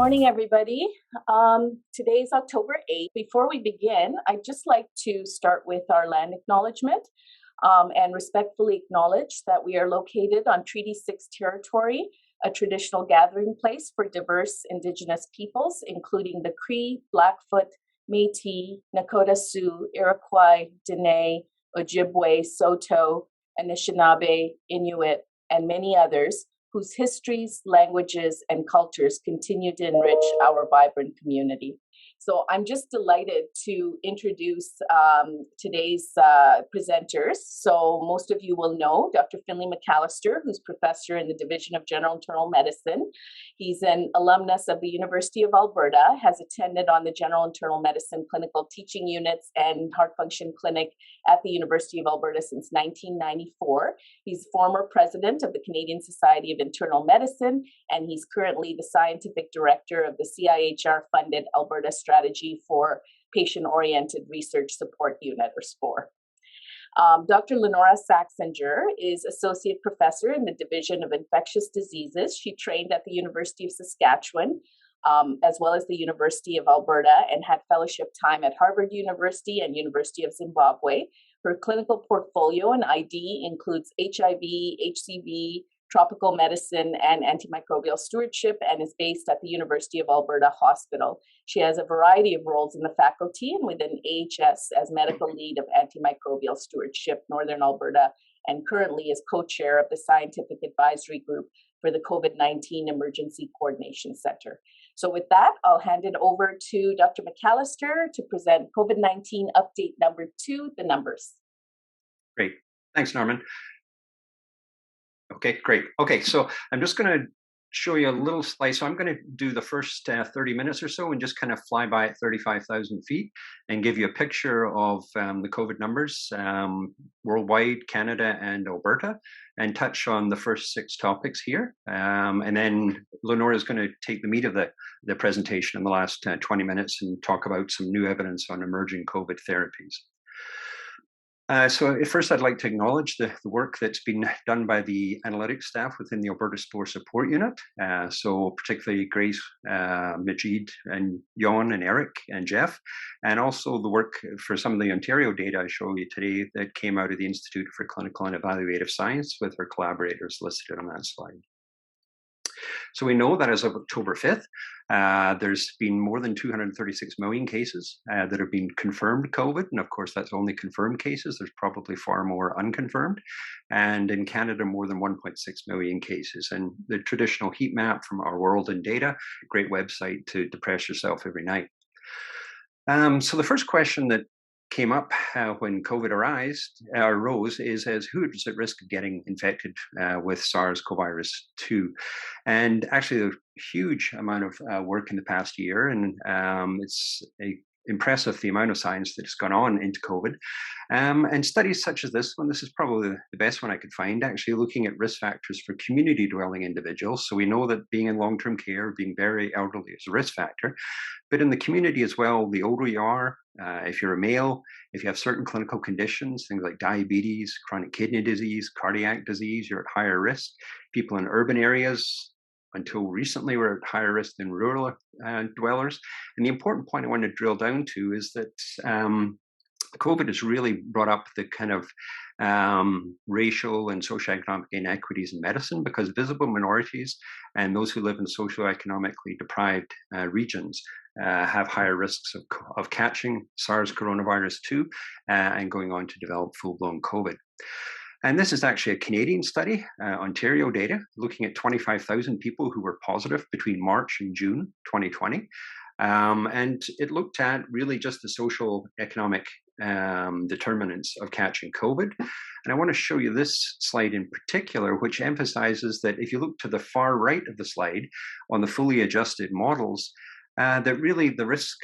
morning, everybody. Today is October 8th. Before we begin, I'd just like to start with our land acknowledgement and respectfully acknowledge that we are located on Treaty 6 territory, a traditional gathering place for diverse Indigenous peoples, including the Cree, Blackfoot, Métis, Nakota Sioux, Iroquois, Dene, Ojibwe, Saulteaux, Anishinaabe, Inuit, and many others, whose histories, languages, and cultures continue to enrich our vibrant community. So I'm just delighted to introduce today's presenters. So most of you will know Dr. Finlay McAlister, who's professor in the Division of General Internal Medicine. He's an alumnus of the University of Alberta, has attended on the General Internal Medicine clinical teaching units and heart function clinic at the University of Alberta since 1994. He's former president of the Canadian Society of Internal Medicine, and he's currently the scientific director of the CIHR-funded Alberta Strategy for Patient-Oriented Research Support Unit, or SPORE. Dr. Lynora Saxinger is associate professor in the Division of Infectious Diseases. She trained at the University of Saskatchewan, as well as the University of Alberta, and had fellowship time at Harvard University and University of Zimbabwe. Her clinical portfolio and ID includes HIV, HCV, tropical medicine, and antimicrobial stewardship, and is based at the University of Alberta Hospital. She has a variety of roles in the faculty and within AHS as medical lead of antimicrobial stewardship, Northern Alberta, and currently is co-chair of the scientific advisory group for the COVID-19 Emergency Coordination Center. So with that, I'll hand it over to Dr. McAlister to present COVID-19 update number 2, the numbers. Great. Thanks, Norman. Okay, great. Okay, so I'm just going to show you a little slide. So I'm going to do the first 30 minutes or so and just kind of fly by at 35,000 feet and give you a picture of the COVID numbers worldwide, Canada, and Alberta, and touch on the first 6 topics here. And then Lynora is going to take the meat of the presentation in the last 20 minutes and talk about some new evidence on emerging COVID therapies. So first, I'd like to acknowledge the work that's been done by the analytics staff within the Alberta SPORE Support Unit. So particularly Grace, Majid, and Jon, and Eric, and Jeff, and also the work for some of the Ontario data I show you today that came out of the Institute for Clinical and Evaluative Science with our collaborators listed on that slide. So we know that as of October 5th, there's been more than 236 million cases that have been confirmed COVID. And of course, that's only confirmed cases. There's probably far more unconfirmed. And in Canada, more than 1.6 million cases. And the traditional heat map from Our World in Data, great website to depress yourself every night. So the first question that came up when COVID arose is as who is at risk of getting infected with SARS-CoV-2. And actually, a huge amount of work in the past year, and it's impressive the amount of science that's gone on into COVID. And studies such as this one, this is probably the best one I could find, actually looking at risk factors for community dwelling individuals. So we know that being in long-term care, being very elderly is a risk factor, but in the community as well, the older you are, if you're a male, if you have certain clinical conditions, things like diabetes, chronic kidney disease, cardiac disease, you're at higher risk. People in urban areas, until recently, were at higher risk than rural dwellers. And the important point I want to drill down to is that COVID has really brought up the kind of racial and socioeconomic inequities in medicine, because visible minorities and those who live in socioeconomically deprived regions have higher risks of catching SARS-CoV-2 and going on to develop full-blown COVID. And this is actually a Canadian study, Ontario data, looking at 25,000 people who were positive between March and June 2020. And it looked at really just the social economic determinants of catching COVID. And I want to show you this slide in particular, which emphasizes that if you look to the far right of the slide on the fully adjusted models, that really the risk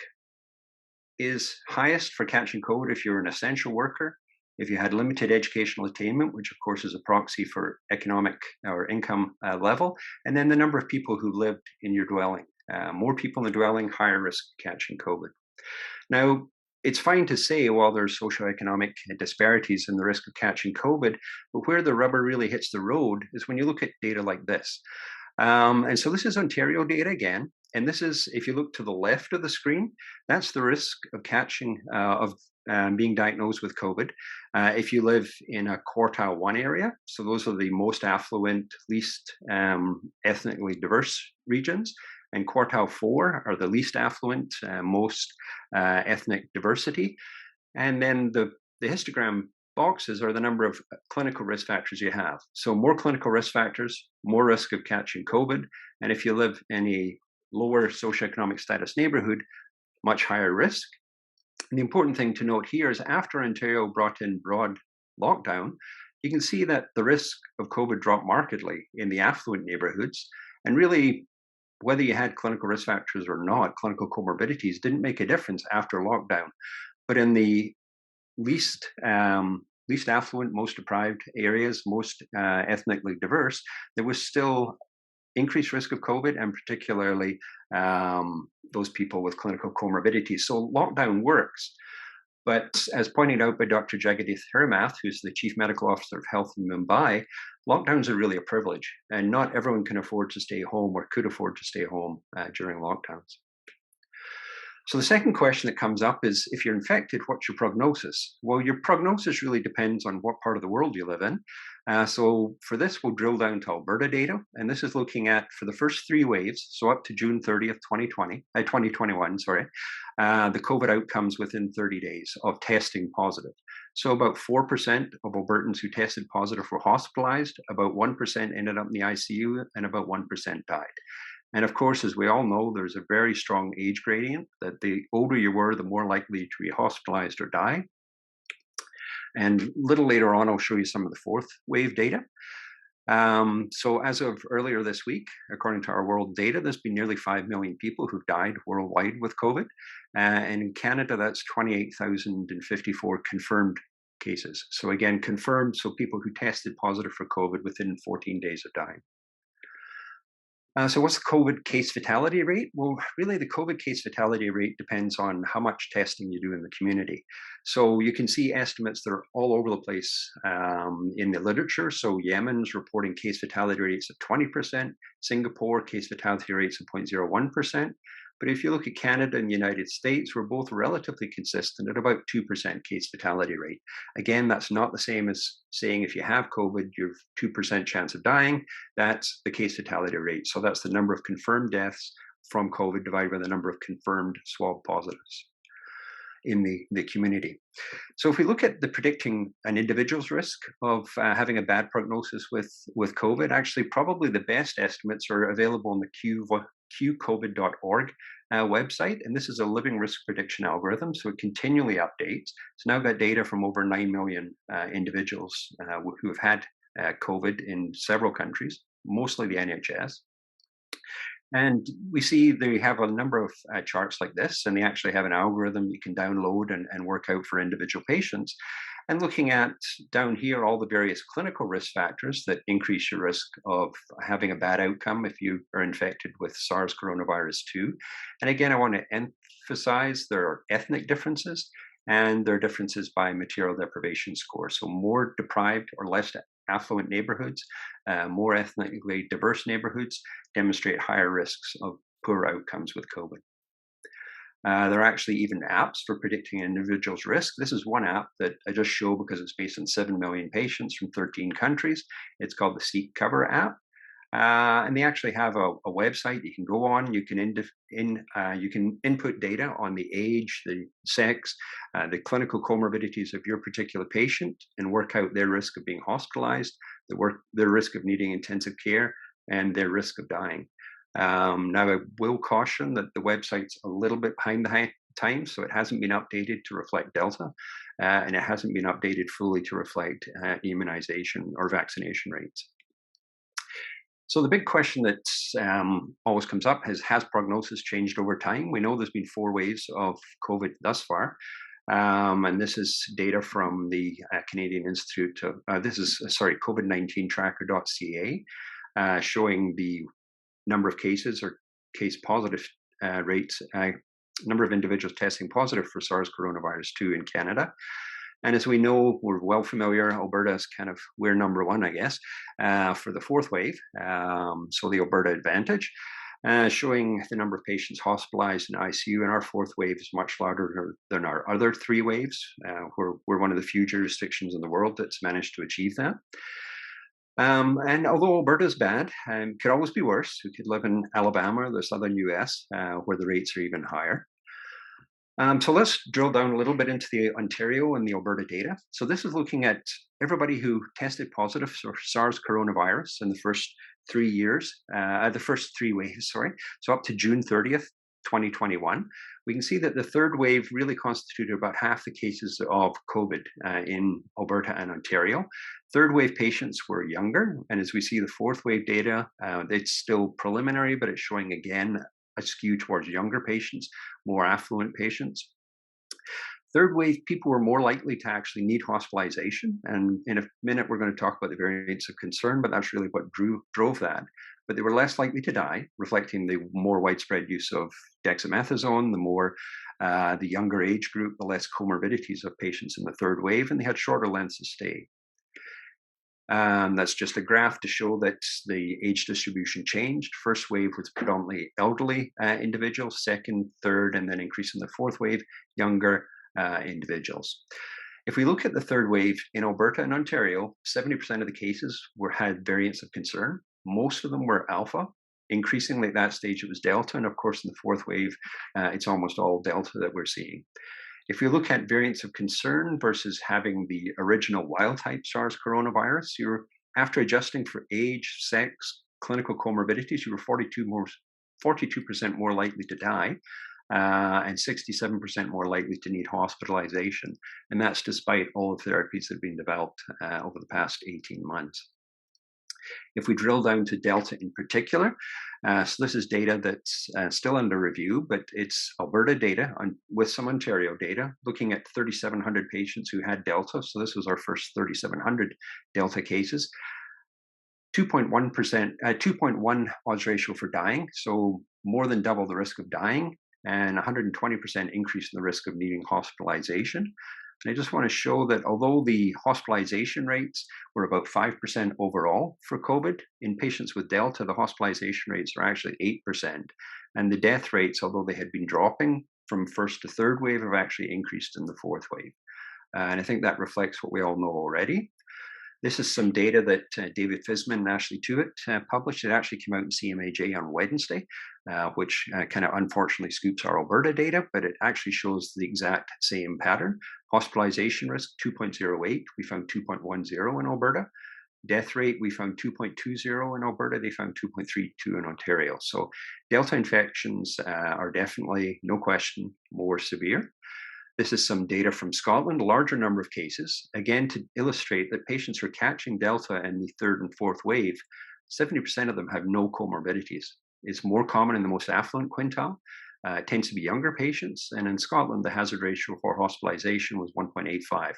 is highest for catching COVID if you're an essential worker, if you had limited educational attainment, which of course is a proxy for economic or income level, and then the number of people who lived in your dwelling. More people in the dwelling, higher risk of catching COVID. Now, it's fine to say, well, there's socioeconomic disparities in the risk of catching COVID, but where the rubber really hits the road is when you look at data like this. And so this is Ontario data again, And this is, if you look to the left of the screen, that's the risk of catching, being diagnosed with COVID. If you live in a quartile 1 area, so those are the most affluent, least ethnically diverse regions, and quartile 4 are the least affluent, most ethnic diversity. And then the histogram boxes are the number of clinical risk factors you have. So more clinical risk factors, more risk of catching COVID. And if you live in a lower socioeconomic status neighborhood, much higher risk. And the important thing to note here is after Ontario brought in broad lockdown, you can see that the risk of COVID dropped markedly in the affluent neighborhoods. And really, whether you had clinical risk factors or not, clinical comorbidities didn't make a difference after lockdown. But in the least affluent, most deprived areas, most ethnically diverse, there was still increased risk of COVID, and particularly those people with clinical comorbidities. So lockdown works. But as pointed out by Dr. Jagadith Hiramath, who's the Chief Medical Officer of Health in Mumbai, lockdowns are really a privilege, and not everyone can afford to stay home or could afford to stay home during lockdowns. So the second question that comes up is, if you're infected, what's your prognosis? Well, your prognosis really depends on what part of the world you live in. So for this, we'll drill down to Alberta data, and this is looking at, for the first 3 waves, so up to June 30th, 2021, the COVID outcomes within 30 days of testing positive. So about 4% of Albertans who tested positive were hospitalized, about 1% ended up in the ICU, and about 1% died. And of course, as we all know, there's a very strong age gradient, that the older you were, the more likely to be hospitalized or die. And a little later on, I'll show you some of the 4th wave data. So as of earlier this week, according to our world data, there's been nearly 5 million people who've died worldwide with COVID. And in Canada, that's 28,054 confirmed cases. So again, confirmed, so people who tested positive for COVID within 14 days of dying. So what's the COVID case fatality rate? Well, really the COVID case fatality rate depends on how much testing you do in the community. So you can see estimates that are all over the place in the literature. So Yemen's reporting case fatality rates of 20%, Singapore case fatality rates of 0.01%. But if you look at Canada and the United States, we're both relatively consistent at about 2% case fatality rate. Again, that's not the same as saying if you have COVID, you have 2% chance of dying. That's the case fatality rate. So that's the number of confirmed deaths from COVID divided by the number of confirmed swab positives in the community. So if we look at the predicting an individual's risk of having a bad prognosis with COVID, actually probably the best estimates are available on the qcovid.org website. And this is a living risk prediction algorithm, so it continually updates. It's now got data from over 9 million individuals who have had COVID in several countries, mostly the NHS. And we see they have a number of charts like this, and they actually have an algorithm you can download and work out for individual patients. And looking at down here, all the various clinical risk factors that increase your risk of having a bad outcome if you are infected with SARS coronavirus 2. And again, I want to emphasize there are ethnic differences, and there are differences by material deprivation score. So more deprived or less affluent neighborhoods, more ethnically diverse neighborhoods demonstrate higher risks of poor outcomes with COVID. There are actually even apps for predicting an individual's risk. This is one app that I just show because it's based on 7 million patients from 13 countries. It's called the Seek Cover app. And they actually have a website you can go on. You can you can input data on the age, the sex, the clinical comorbidities of your particular patient, and work out their risk of being hospitalized, their risk of needing intensive care, and their risk of dying. Now, I will caution that the website's a little bit behind the times, so it hasn't been updated to reflect Delta, and it hasn't been updated fully to reflect immunization or vaccination rates. So the big question that always comes up is, has prognosis changed over time? We know there's been 4 waves of COVID thus far. And this is data from the Canadian Institute of, COVID-19 tracker.ca, showing the number of cases or case positive rates, number of individuals testing positive for SARS coronavirus 2 in Canada. And as we know, we're well familiar, Alberta is we're number 1, I guess, for the 4th wave, so the Alberta advantage. showing the number of patients hospitalized in ICU. And our fourth wave is much larger than our other three waves. We're one of the few jurisdictions in the world that's managed to achieve that. And although Alberta's bad, could always be worse. We could live in Alabama or the southern US, where the rates are even higher. So let's drill down a little bit into the Ontario and the Alberta data. So this is looking at everybody who tested positive for SARS coronavirus in the first 3 years, the first three waves, sorry. So up to June 30th, 2021. We can see that the third wave really constituted about half the cases of COVID in Alberta and Ontario. Third wave patients were younger. And as we see the fourth wave data, it's still preliminary, but it's showing again a skew towards younger patients, more affluent patients. Third wave, people were more likely to actually need hospitalization. And in a minute, we're going to talk about the variants of concern, but that's really what drove that. But they were less likely to die, reflecting the more widespread use of dexamethasone, the younger age group, the less comorbidities of patients in the third wave, and they had shorter lengths of stay. That's just a graph to show that the age distribution changed. First wave was predominantly elderly individuals, second, third, and then increasing the fourth wave, younger individuals. If we look at the third wave in Alberta and Ontario, 70% of the cases had variants of concern. Most of them were alpha. Increasingly at that stage, it was delta. And of course, in the fourth wave, it's almost all delta that we're seeing. If you look at variants of concern versus having the original wild type SARS coronavirus, after adjusting for age, sex, clinical comorbidities, you were 42% more likely to die, and 67% more likely to need hospitalization. And that's despite all the therapies that have been developed over the past 18 months. If we drill down to Delta in particular, so this is data that's still under review, but it's Alberta data with some Ontario data, looking at 3,700 patients who had Delta. So this was our first 3,700 Delta cases. 2.1 odds ratio for dying, so more than double the risk of dying, and 120% increase in the risk of needing hospitalization. And I just want to show that although the hospitalization rates were about 5% overall for COVID, in patients with Delta, the hospitalization rates are actually 8%. And the death rates, although they had been dropping from first to third wave, have actually increased in the fourth wave. And I think that reflects what we all know already. This is some data that David Fisman and Ashley Tuitt published. It actually came out in CMAJ on Wednesday, which kind of unfortunately scoops our Alberta data, but it actually shows the exact same pattern. Hospitalization risk, 2.08. We found 2.10 in Alberta. Death rate, we found 2.20 in Alberta. They found 2.32 in Ontario. So Delta infections are definitely, no question, more severe. This is some data from Scotland, a larger number of cases, again, to illustrate that patients who are catching Delta in the third and fourth wave, 70% of them have no comorbidities. It's more common in the most affluent quintile. It tends to be younger patients. And in Scotland, the hazard ratio for hospitalization was 1.85.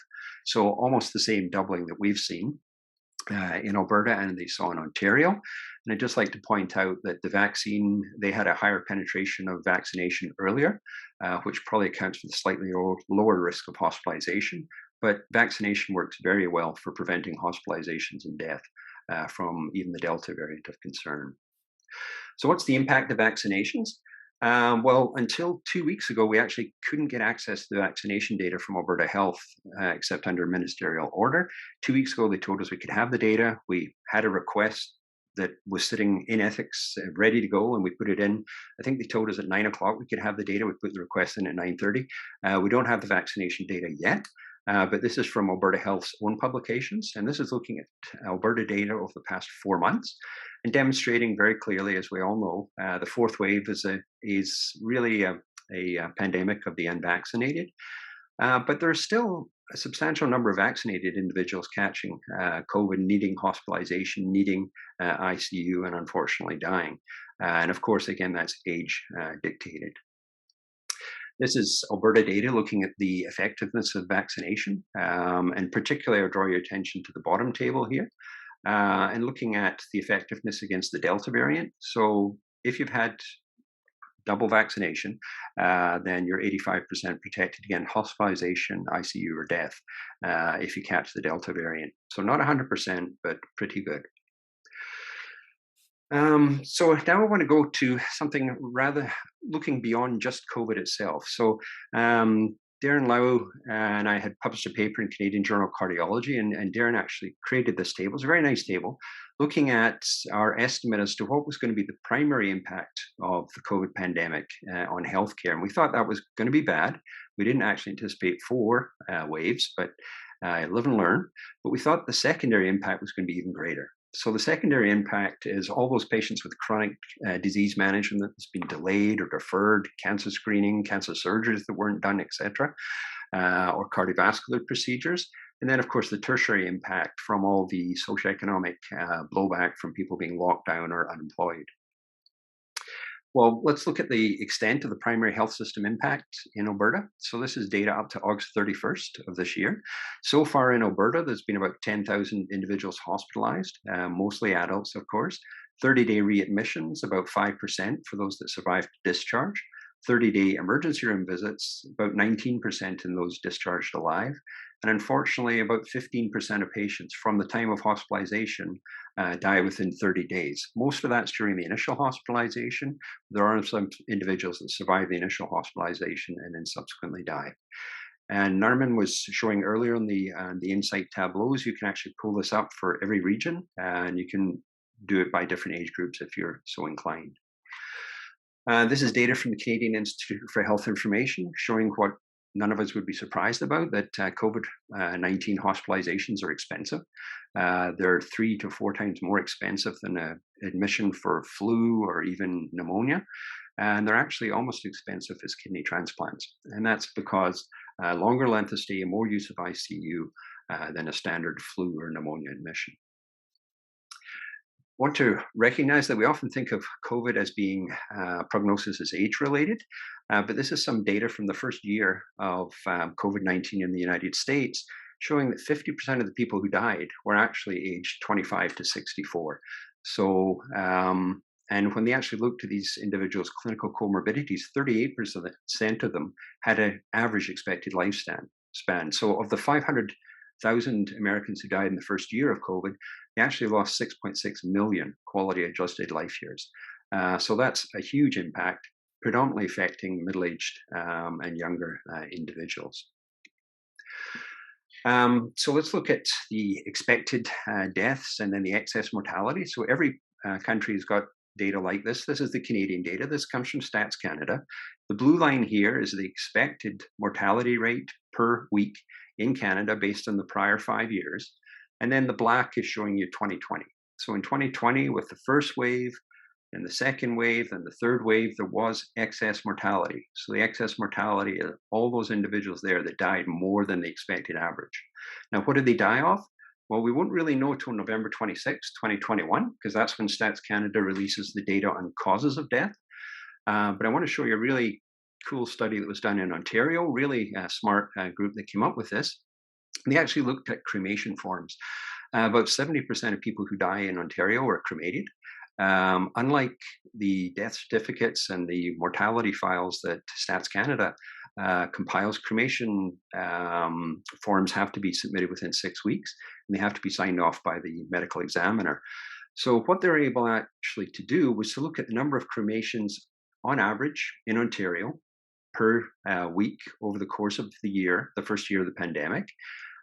So almost the same doubling that we've seen in Alberta and they saw in Ontario. And I'd just like to point out that the vaccine, they had a higher penetration of vaccination earlier, which probably accounts for the slightly lower risk of hospitalization. But vaccination works very well for preventing hospitalizations and death from even the Delta variant of concern. So what's the impact of vaccinations? Well, until 2 weeks ago, we actually couldn't get access to the vaccination data from Alberta Health, except under ministerial order. 2 weeks ago, they told us we could have the data. We had a request that was sitting in ethics, ready to go, and we put it in. I think they told us at 9 o'clock we could have the data. We put the request in at 9:30. We don't have the vaccination data yet, but this is from Alberta Health's own publications, and this is looking at Alberta data over the past 4 months and demonstrating very clearly, as we all know, the fourth wave is really a pandemic of the unvaccinated. But there's still a substantial number of vaccinated individuals catching COVID, needing hospitalization, needing ICU, and unfortunately dying. And of course, again, that's age dictated. This is Alberta data looking at the effectiveness of vaccination, and particularly I'll draw your attention to the bottom table here, and looking at the effectiveness against the Delta variant. So if you've had double vaccination, then you're 85% protected against hospitalization, ICU, or death if you catch the Delta variant. So not 100%, but pretty good. So now I want to go to something rather looking beyond just COVID itself. So Darren Lau and I had published a paper in Canadian Journal of Cardiology, and Darren actually created this table. It's a very nice table, looking at our estimate as to what was going to be the primary impact of the COVID pandemic on healthcare. And we thought that was going to be bad. We didn't actually anticipate 4 waves, but live and learn. But we thought the secondary impact was going to be even greater. So the secondary impact is all those patients with chronic disease management that's been delayed or deferred, cancer screening, cancer surgeries that weren't done, etc., or cardiovascular procedures. And then, of course, the tertiary impact from all the socioeconomic blowback from people being locked down or unemployed. Well, let's look at the extent of the primary health system impact in Alberta. So this is data up to August 31st of this year. So far in Alberta, there's been about 10,000 individuals hospitalized, mostly adults, of course. 30-day readmissions, about 5% for those that survived discharge. 30-day emergency room visits, about 19% in those discharged alive. And unfortunately, about 15% of patients from the time of hospitalization die within 30 days. Most of that's during the initial hospitalization. There are some individuals that survive the initial hospitalization and then subsequently die. And Narman was showing earlier on the Insight tableaus, you can actually pull this up for every region, and you can do it by different age groups if you're so inclined. This is data from the Canadian Institute for Health Information showing what none of us would be surprised about, that COVID-19 hospitalizations are expensive. They're 3 to 4 times more expensive than an admission for flu or even pneumonia. And they're actually almost as expensive as kidney transplants. And that's because longer length of stay and more use of ICU than a standard flu or pneumonia admission. Want to recognize that we often think of COVID as being prognosis as age-related, but this is some data from the first year of COVID-19 in the United States, showing that 50% of the people who died were actually aged 25 to 64. So, and when they actually looked at these individuals' clinical comorbidities, 38% of them had an average expected lifespan. So of the 500,000 Americans who died in the first year of COVID, they actually lost 6.6 million quality adjusted life years. So that's a huge impact, predominantly affecting middle-aged and younger individuals. So let's look at the expected deaths and then the excess mortality. So every country has got data like this. This is the Canadian data. This comes from Stats Canada. The blue line here is the expected mortality rate per week in Canada based on the prior 5 years. And then the black is showing you 2020. So in 2020, with the first wave and the second wave and the third wave, there was excess mortality. So the excess mortality is all those individuals there that died more than the expected average. Now, what did they die of? Well, we won't really know till November 26, 2021, because that's when Stats Canada releases the data on causes of death. But I want to show you a really cool study that was done in Ontario, really smart group that came up with this. And they actually looked at cremation forms. About 70% of people who die in Ontario are cremated. Unlike the death certificates and the mortality files that Stats Canada compiles, cremation forms have to be submitted within 6 weeks, and they have to be signed off by the medical examiner. So what they're able actually to do was to look at the number of cremations on average in Ontario per week over the course of the year, the first year of the pandemic.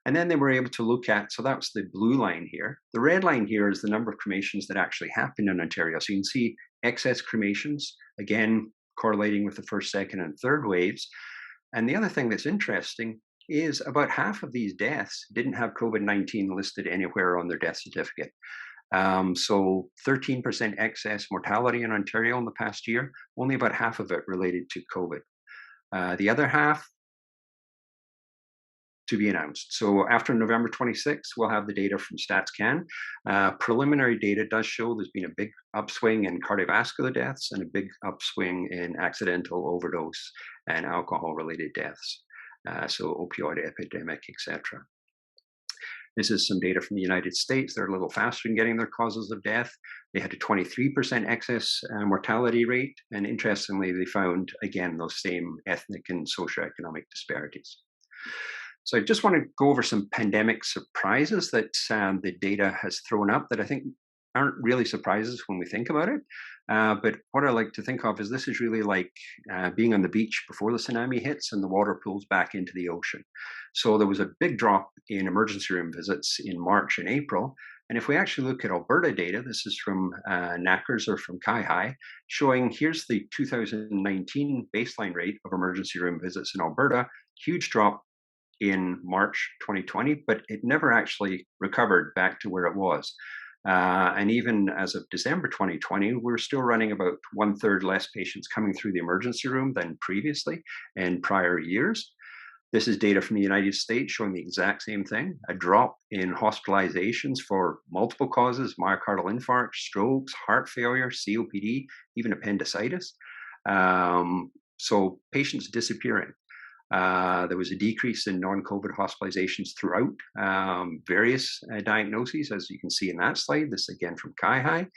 And then they were able to look at, so that's the blue line here. The red line here is the number of cremations that actually happened in Ontario. So you can see excess cremations, again, correlating with the first, second, and third waves. And the other thing that's interesting is about half of these deaths didn't have COVID-19 listed anywhere on their death certificate. So 13% excess mortality in Ontario in the past year, only about half of it related to COVID. The other half, to be announced. So after November 26, we'll have the data from StatsCan. Preliminary data does show there's been a big upswing in cardiovascular deaths and a big upswing in accidental overdose and alcohol-related deaths. So opioid epidemic, etc. This is some data from the United States. They're a little faster in getting their causes of death. They had a 23% excess mortality rate. And interestingly, they found, again, those same ethnic and socioeconomic disparities. So I just want to go over some pandemic surprises that the data has thrown up that I think aren't really surprises when we think about it. But what I like to think of is this is really like being on the beach before the tsunami hits and the water pulls back into the ocean. So there was a big drop in emergency room visits in March and April. And if we actually look at Alberta data, this is from NACRS or from CAI, showing here's the 2019 baseline rate of emergency room visits in Alberta, huge drop in March 2020, but it never actually recovered back to where it was. And even as of December 2020, we're still running about 1/3 less patients coming through the emergency room than previously in prior years. This is data from the United States showing the exact same thing, a drop in hospitalizations for multiple causes, myocardial infarct, strokes, heart failure, COPD, even appendicitis. So patients disappearing. There was a decrease in non-COVID hospitalizations throughout various diagnoses, as you can see in that slide. This again from CAI.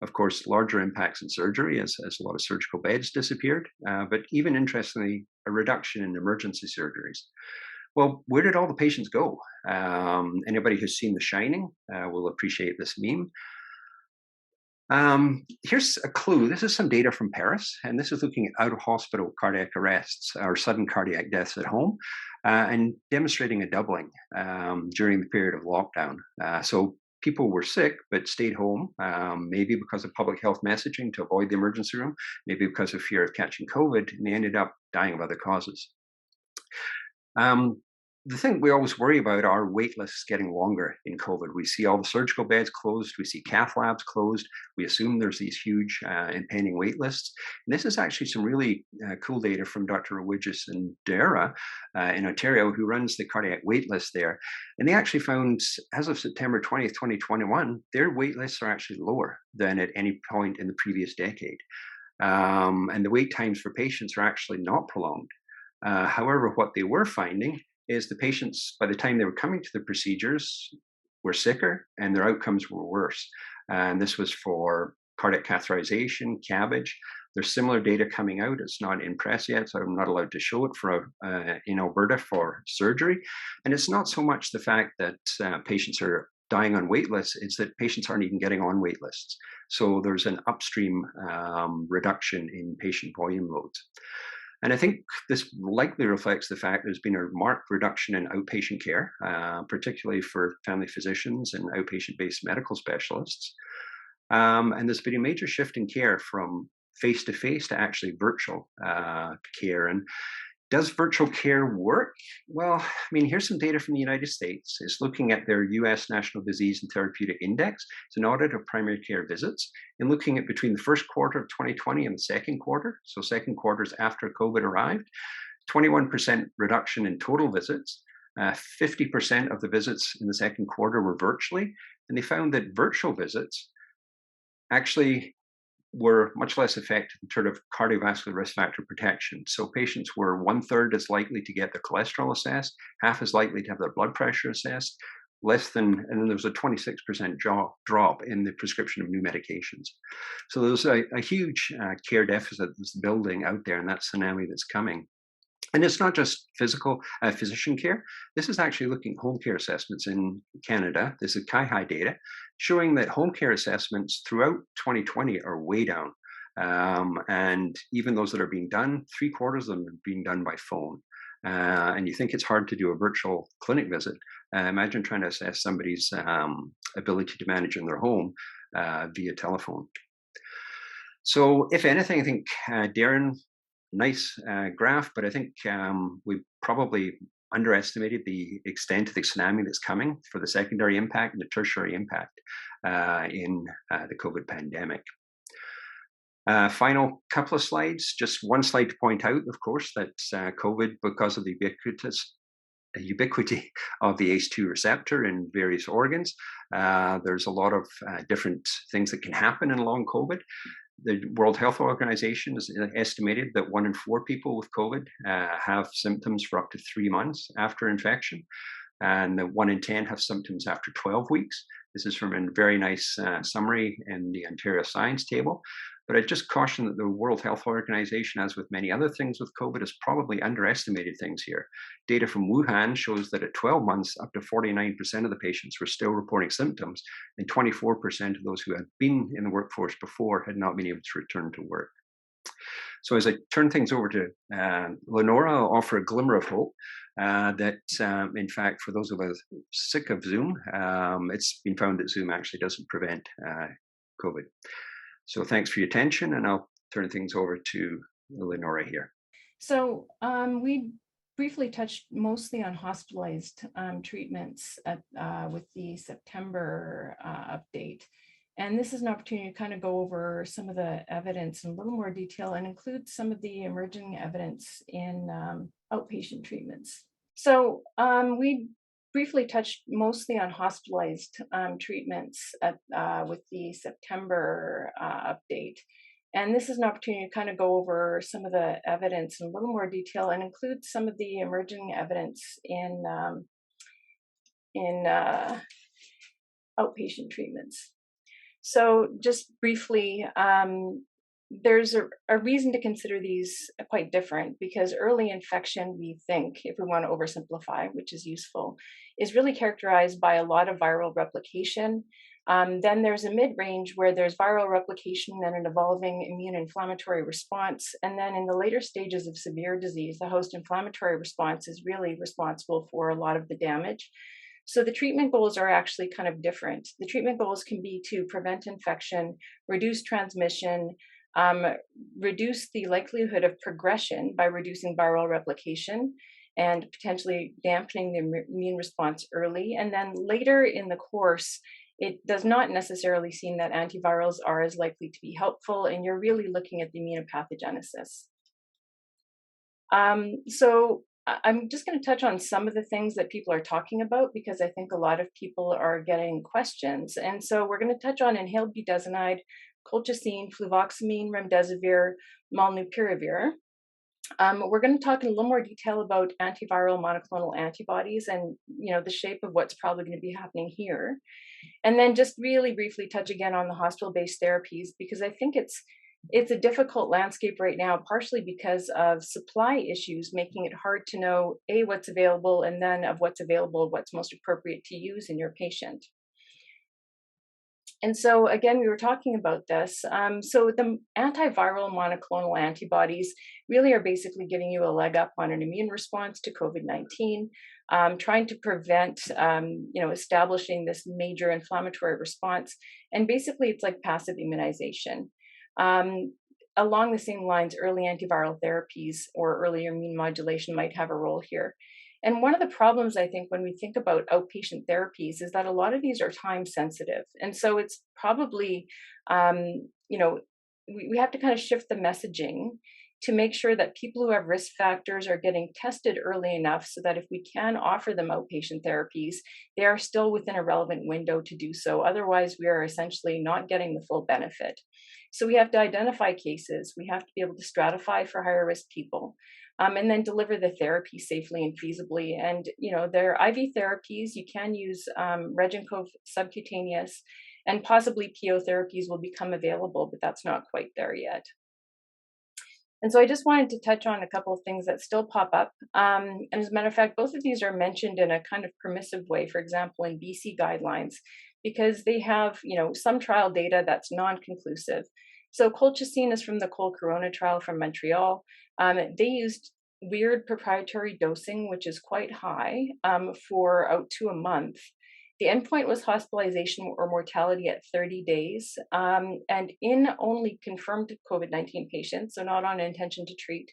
Of course, larger impacts in surgery as a lot of surgical beds disappeared, but even interestingly, a reduction in emergency surgeries. Well, where did all the patients go? Anybody who's seen The Shining will appreciate this meme. Here's a clue. This is some data from Paris, and this is looking at out-of-hospital cardiac arrests or sudden cardiac deaths at home, and demonstrating a doubling during the period of lockdown. So people were sick but stayed home, maybe because of public health messaging to avoid the emergency room, maybe because of fear of catching COVID, and they ended up dying of other causes. The thing we always worry about are wait lists getting longer in COVID. We see all the surgical beds closed. We see cath labs closed. We assume there's these huge impending wait lists. And this is actually some really cool data from Dr. Owidges and Dara in Ontario, who runs the cardiac wait list there. And they actually found, as of September 20th, 2021, their wait lists are actually lower than at any point in the previous decade. And the wait times for patients are actually not prolonged. However, what they were finding is the patients, by the time they were coming to the procedures, were sicker and their outcomes were worse. And this was for cardiac catheterization, CABG. There's similar data coming out. It's not in press yet, so I'm not allowed to show it for in Alberta for surgery. And it's not so much the fact that patients are dying on wait lists, it's that patients aren't even getting on wait lists. So there's an upstream reduction in patient volume loads. And I think this likely reflects the fact there's been a marked reduction in outpatient care, particularly for family physicians and outpatient-based medical specialists. And there's been a major shift in care from face-to-face to actually virtual care. And does virtual care work? Well, I mean, here's some data from the United States. It's looking at their US National Disease and Therapeutic Index. It's an audit of primary care visits and looking at between the first quarter of 2020 and the second quarter. So second quarters after COVID arrived, 21% reduction in total visits. 50% of the visits in the second quarter were virtually. And they found that virtual visits actually were much less effective in terms of cardiovascular risk factor protection. So patients were 1/3 as likely to get their cholesterol assessed, half as likely to have their blood pressure assessed, and then there was a 26% drop in the prescription of new medications. So there's a huge care deficit that's building out there, and that tsunami that's coming. And it's not just physical physician care. This is actually looking at home care assessments in Canada. This is CAI data showing that home care assessments throughout 2020 are way down. And even those that are being done, 3/4 of them are being done by phone. And you think it's hard to do a virtual clinic visit. Imagine trying to assess somebody's ability to manage in their home via telephone. So if anything, I think Darren, nice graph, but I think we probably underestimated the extent of the tsunami that's coming for the secondary impact and the tertiary impact in the COVID pandemic. Final couple of slides, just one slide to point out, of course, that COVID, because of the ubiquity of the ACE2 receptor in various organs, there's a lot of different things that can happen in long COVID. The World Health Organization has estimated that 1 in 4 people with COVID have symptoms for up to 3 months after infection, and that 1 in 10 have symptoms after 12 weeks. This is from a very nice summary in the Ontario Science Table. But I just caution that the World Health Organization, as with many other things with COVID, has probably underestimated things here. Data from Wuhan shows that at 12 months, up to 49% of the patients were still reporting symptoms, and 24% of those who had been in the workforce before had not been able to return to work. So as I turn things over to Lynora, I'll offer a glimmer of hope that, in fact, for those of us sick of Zoom, it's been found that Zoom actually doesn't prevent COVID. So thanks for your attention, and I'll turn things over to Lynora here. So we briefly touched mostly on hospitalized treatments with the September update. And this is an opportunity to kind of go over some of the evidence in a little more detail and include some of the emerging evidence in outpatient treatments. So we briefly touched mostly on hospitalized treatments with the September update. And this is an opportunity to kind of go over some of the evidence in a little more detail and include some of the emerging evidence in outpatient treatments. So just briefly, there's a reason to consider these quite different, because early infection, we think, if we want to oversimplify, which is useful, is really characterized by a lot of viral replication. Then there's a mid-range where there's viral replication and an evolving immune inflammatory response. And then in the later stages of severe disease, the host inflammatory response is really responsible for a lot of the damage. So the treatment goals are actually kind of different. The treatment goals can be to prevent infection, reduce transmission, reduce the likelihood of progression by reducing viral replication and potentially dampening the immune response early. And then later in the course, it does not necessarily seem that antivirals are as likely to be helpful, and you're really looking at the immunopathogenesis. So I'm just going to touch on some of the things that people are talking about, because I think a lot of people are getting questions. And so we're going to touch on inhaled budesonide, colchicine, fluvoxamine, remdesivir, molnupiravir. We're going to talk in a little more detail about antiviral monoclonal antibodies and, the shape of what's probably going to be happening here. And then just really briefly touch again on the hospital-based therapies, because I think it's a difficult landscape right now, partially because of supply issues, making it hard to know, A, what's available, and then of what's available, what's most appropriate to use in your patient. And so, again, we were talking about this. So the antiviral monoclonal antibodies really are basically giving you a leg up on an immune response to COVID-19, trying to prevent, establishing this major inflammatory response. And basically, it's like passive immunization. Along the same lines, early antiviral therapies or early immune modulation might have a role here. And one of the problems, I think, when we think about outpatient therapies is that a lot of these are time sensitive. And so it's probably, we have to kind of shift the messaging to make sure that people who have risk factors are getting tested early enough so that if we can offer them outpatient therapies, they are still within a relevant window to do so. Otherwise, we are essentially not getting the full benefit. So we have to identify cases. We have to be able to stratify for higher risk people. And then deliver the therapy safely and feasibly. And, there are IV therapies. You can use Regencov subcutaneous, and possibly PO therapies will become available, but that's not quite there yet. And so I just wanted to touch on a couple of things that still pop up. And as a matter of fact, both of these are mentioned in a kind of permissive way, for example, in BC guidelines, because they have, some trial data that's non-conclusive. So colchicine is from the Col Corona trial from Montreal. They used weird proprietary dosing, which is quite high, for out to a month. The endpoint was hospitalization or mortality at 30 days. And in only confirmed COVID-19 patients, so not on intention to treat,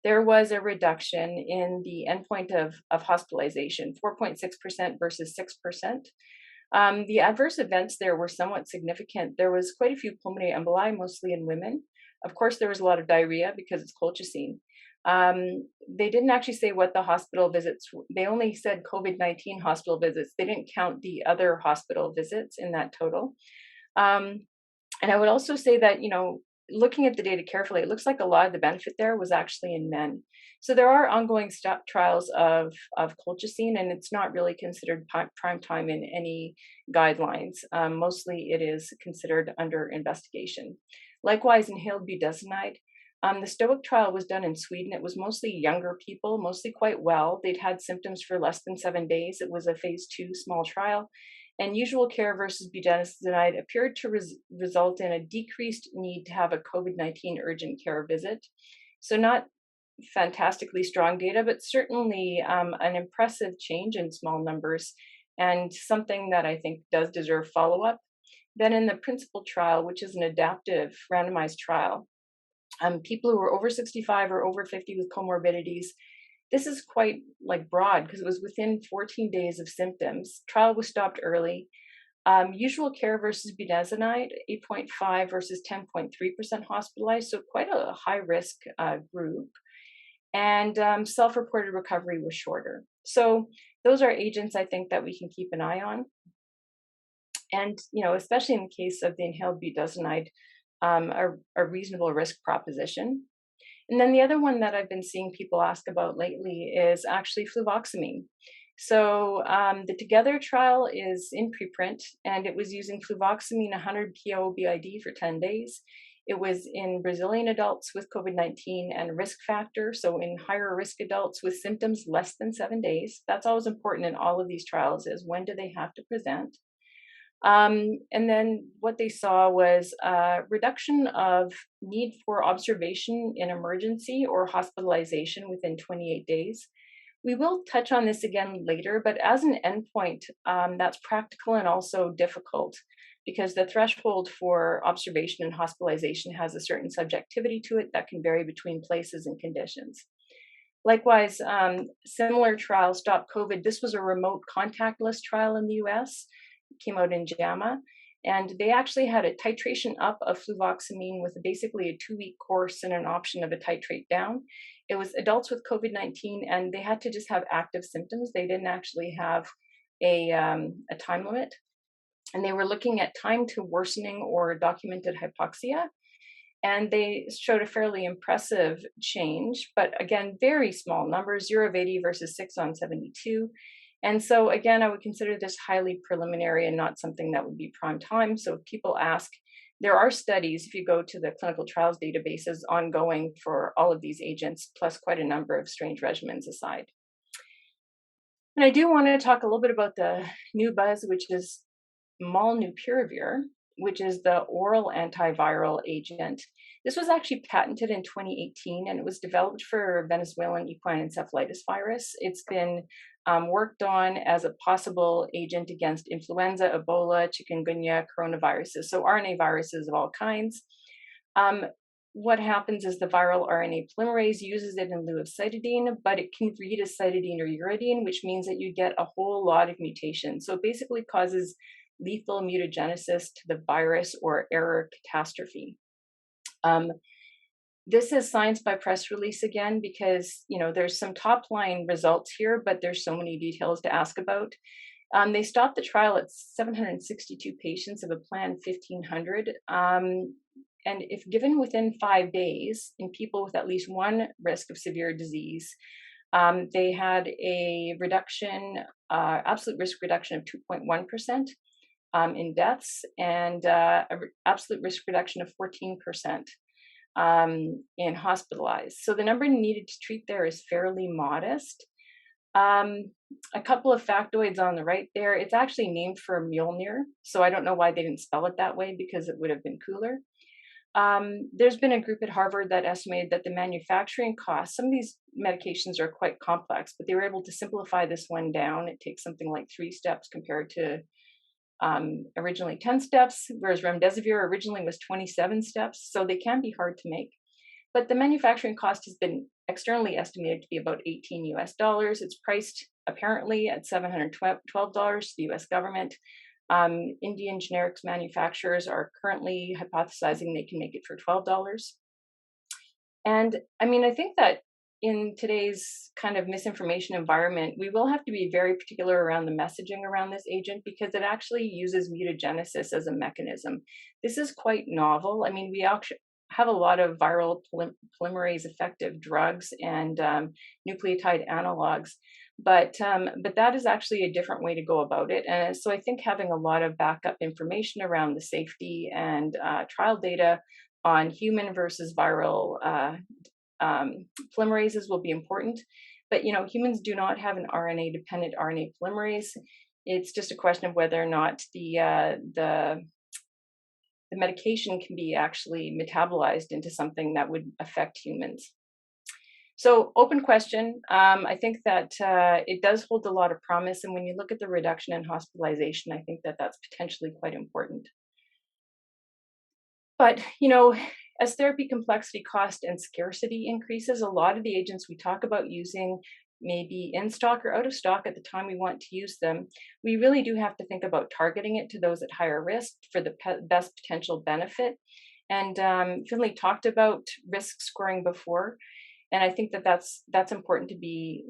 there was a reduction in the endpoint of hospitalization, 4.6% versus 6%. The adverse events there were somewhat significant. There was quite a few pulmonary emboli, mostly in women. Of course, there was a lot of diarrhea because it's colchicine. They didn't actually say what the hospital visits, they only said COVID-19 hospital visits. They didn't count the other hospital visits in that total. And I would also say that, looking at the data carefully, it looks like a lot of the benefit there was actually in men. So there are ongoing trials of colchicine, and it's not really considered prime time in any guidelines. Mostly it is considered under investigation. Likewise, inhaled budesonide. The STOIC trial was done in Sweden. It was mostly younger people, mostly quite well. They'd had symptoms for less than 7 days. It was a phase 2 small trial. And usual care versus budesonide appeared to result in a decreased need to have a COVID-19 urgent care visit. So not fantastically strong data, but certainly an impressive change in small numbers and something that I think does deserve follow-up. Then in the principal trial, which is an adaptive randomized trial, people who were over 65 or over 50 with comorbidities, this is quite like broad because it was within 14 days of symptoms. Trial was stopped early. Usual care versus budesonide, 8.5 versus 10.3% hospitalized, so quite a high risk group. And self-reported recovery was shorter. So those are agents I think that we can keep an eye on. And, especially in the case of the inhaled budesonide, a reasonable risk proposition. And then the other one that I've been seeing people ask about lately is actually fluvoxamine. So the Together trial is in preprint, and it was using fluvoxamine 100 PO BID for 10 days. It was in Brazilian adults with COVID-19 and risk factor, so in higher risk adults with symptoms less than 7 days. That's always important in all of these trials, is when do they have to present? And then what they saw was a reduction of need for observation in emergency or hospitalization within 28 days. We will touch on this again later, but as an endpoint, that's practical and also difficult because the threshold for observation and hospitalization has a certain subjectivity to it that can vary between places and conditions. Likewise, similar trial, Stop COVID. This was a remote contactless trial in the US. Came out in JAMA, and they actually had a titration up of fluvoxamine with basically a 2-week course and an option of a titrate down. It was adults with COVID-19, and they had to just have active symptoms. They didn't actually have a time limit, and they were looking at time to worsening or documented hypoxia, and they showed a fairly impressive change, but again, very small numbers, 0 of 80 versus 6 on 72. And so again, I would consider this highly preliminary and not something that would be prime time. So if people ask, there are studies, if you go to the clinical trials databases, ongoing for all of these agents, plus quite a number of strange regimens aside. And I do want to talk a little bit about the new buzz, which is Molnupiravir, which is the oral antiviral agent. This was actually patented in 2018, and it was developed for Venezuelan equine encephalitis virus. It's been worked on as a possible agent against influenza, Ebola, chikungunya, coronaviruses, so RNA viruses of all kinds. What happens is the viral RNA polymerase uses it in lieu of cytidine, but it can read as cytidine or uridine, which means that you get a whole lot of mutations. So it basically causes lethal mutagenesis to the virus or error catastrophe. This is science by press release again, because there's some top line results here, but there's so many details to ask about. They stopped the trial at 762 patients of a planned 1,500. And if given within 5 days in people with at least one risk of severe disease, they had a reduction, absolute risk reduction of 2.1% in deaths, and absolute risk reduction of 14%. In hospitalized. So the number needed to treat there is fairly modest. A couple of factoids on the right there. It's actually named for Mjolnir, so I don't know why they didn't spell it that way because it would have been cooler. There's been a group at Harvard that estimated that the manufacturing costs, some of these medications are quite complex, but they were able to simplify this one down. It takes something like 3 steps compared to originally 10 steps, whereas Remdesivir originally was 27 steps, so they can be hard to make. But the manufacturing cost has been externally estimated to be about $18 US. It's priced apparently at $712 to the US government. Indian generics manufacturers are currently hypothesizing they can make it for $12. And I mean, I think that in today's kind of misinformation environment, we will have to be very particular around the messaging around this agent because it actually uses mutagenesis as a mechanism. This is quite novel. I mean, we actually have a lot of viral polymerase effective drugs and nucleotide analogs, but that is actually a different way to go about it. And so I think having a lot of backup information around the safety and trial data on human versus viral polymerases will be important. But, humans do not have an RNA-dependent RNA polymerase. It's just a question of whether or not the medication can be actually metabolized into something that would affect humans. So open question. I think that it does hold a lot of promise. And when you look at the reduction in hospitalization, I think that that's potentially quite important. But, as therapy complexity, cost, and scarcity increases, a lot of the agents we talk about using may be in stock or out of stock at the time we want to use them. We really do have to think about targeting it to those at higher risk for the best potential benefit. And Finlay talked about risk scoring before. And I think that that's important to be,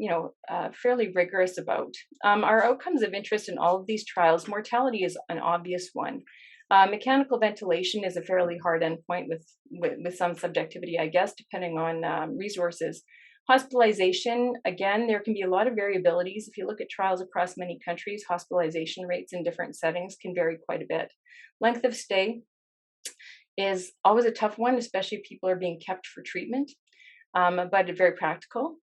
fairly rigorous about. Our outcomes of interest in all of these trials, mortality is an obvious one. Mechanical ventilation is a fairly hard endpoint with some subjectivity, I guess, depending on resources. Hospitalization, again, there can be a lot of variabilities. If you look at trials across many countries, hospitalization rates in different settings can vary quite a bit. Length of stay is always a tough one, especially if people are being kept for treatment, but very practical.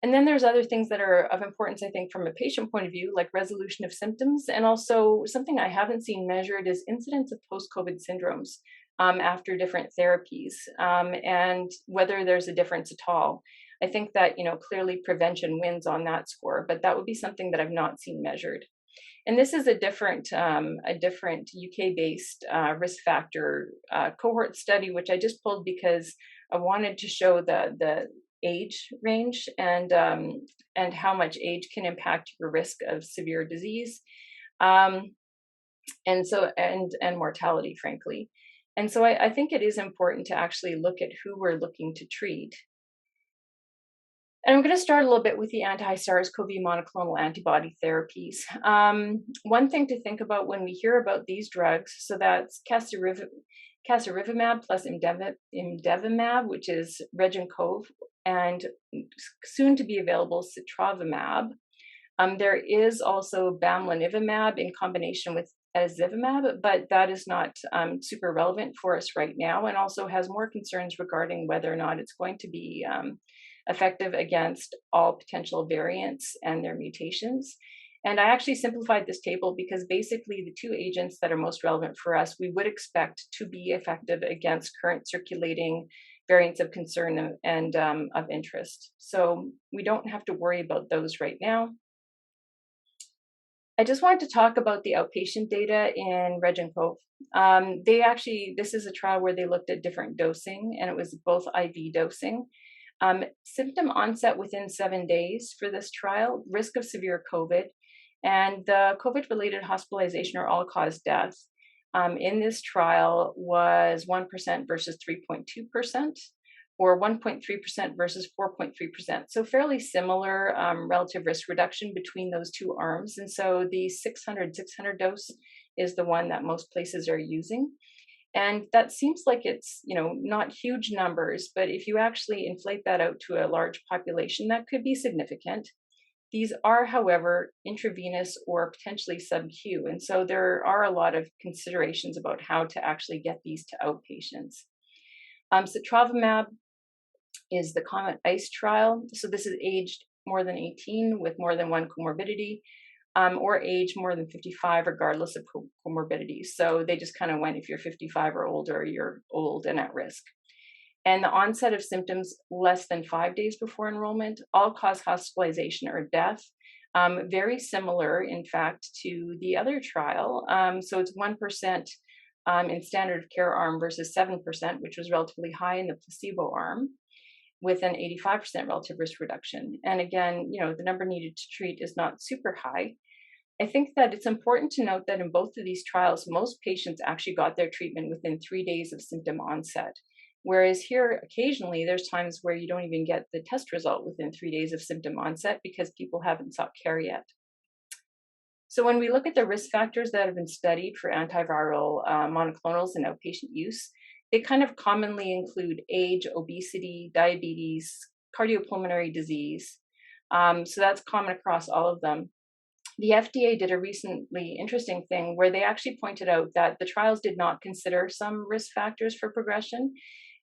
And then there's other things that are of importance, I think, from a patient point of view, like resolution of symptoms. And also something I haven't seen measured is incidence of post-COVID syndromes after different therapies, and whether there's a difference at all. I think that, clearly prevention wins on that score, but that would be something that I've not seen measured. And this is a different UK-based risk factor cohort study, which I just pulled because I wanted to show the age range and how much age can impact your risk of severe disease, and mortality, frankly. And so I think it is important to actually look at who we're looking to treat. And I'm going to start a little bit with the anti-SARS-CoV monoclonal antibody therapies. One thing to think about when we hear about these drugs, so that's casirivimab plus imdevimab, which is Regencov, and soon to be available sitravimab. There is also bamlanivimab in combination with ezivimab, but that is not super relevant for us right now, and also has more concerns regarding whether or not it's going to be effective against all potential variants and their mutations. And I actually simplified this table because basically the two agents that are most relevant for us, we would expect to be effective against current circulating variants of concern and of interest. So we don't have to worry about those right now. I just wanted to talk about the outpatient data in Regencov. This is a trial where they looked at different dosing, and it was both IV dosing. Symptom onset within 7 days for this trial, risk of severe COVID, and the COVID-related hospitalization or all-cause death in this trial was 1% versus 3.2%, or 1.3% versus 4.3%. So fairly similar relative risk reduction between those two arms. And so the 600 dose is the one that most places are using. And that seems like it's, not huge numbers, but if you actually inflate that out to a large population, that could be significant. These are, however, intravenous or potentially sub-Q. And so there are a lot of considerations about how to actually get these to outpatients. Sitravimab is the Comet ICE trial. So this is aged more than 18 with more than one comorbidity, or age more than 55 regardless of comorbidities. So they just kind of went, if you're 55 or older, you're old and at risk. And the onset of symptoms less than 5 days before enrollment, all-cause hospitalization or death, very similar, in fact, to the other trial. So it's 1% in standard of care arm versus 7%, which was relatively high in the placebo arm, with an 85% relative risk reduction. And again, the number needed to treat is not super high. I think that it's important to note that in both of these trials, most patients actually got their treatment within 3 days of symptom onset. Whereas here, occasionally, there's times where you don't even get the test result within 3 days of symptom onset because people haven't sought care yet. So when we look at the risk factors that have been studied for antiviral monoclonals in outpatient use, they kind of commonly include age, obesity, diabetes, cardiopulmonary disease. So that's common across all of them. the FDA did a recently interesting thing where they actually pointed out that the trials did not consider some risk factors for progression.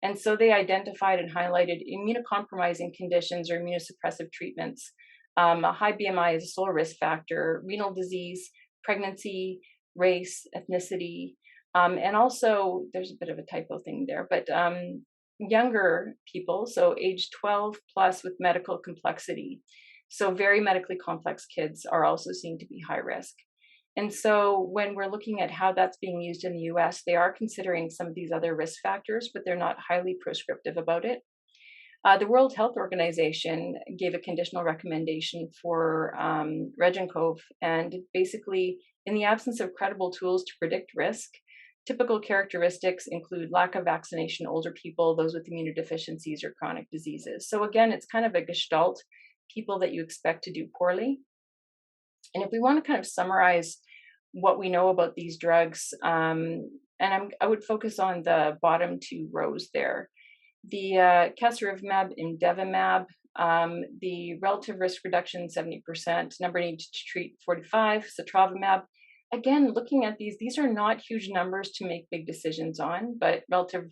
And so they identified and highlighted immunocompromising conditions or immunosuppressive treatments. A high BMI is a sole risk factor, renal disease, pregnancy, race, ethnicity, and also there's a bit of a typo thing there, but younger people, so age 12 plus with medical complexity. So very medically complex kids are also seen to be high risk. And so when we're looking at how that's being used in the US, they are considering some of these other risk factors, but they're not highly prescriptive about it. The World Health Organization gave a conditional recommendation for Regencov, and basically, in the absence of credible tools to predict risk, typical characteristics include lack of vaccination, older people, those with immunodeficiencies or chronic diseases. So again, it's kind of a gestalt, people that you expect to do poorly. And if we want to kind of summarize what we know about these drugs, and I would focus on the bottom two rows there. The Casirivimab, Imdevimab, the relative risk reduction 70%, number needed to treat 45, Sotrovimab. Again, looking at these are not huge numbers to make big decisions on, but relative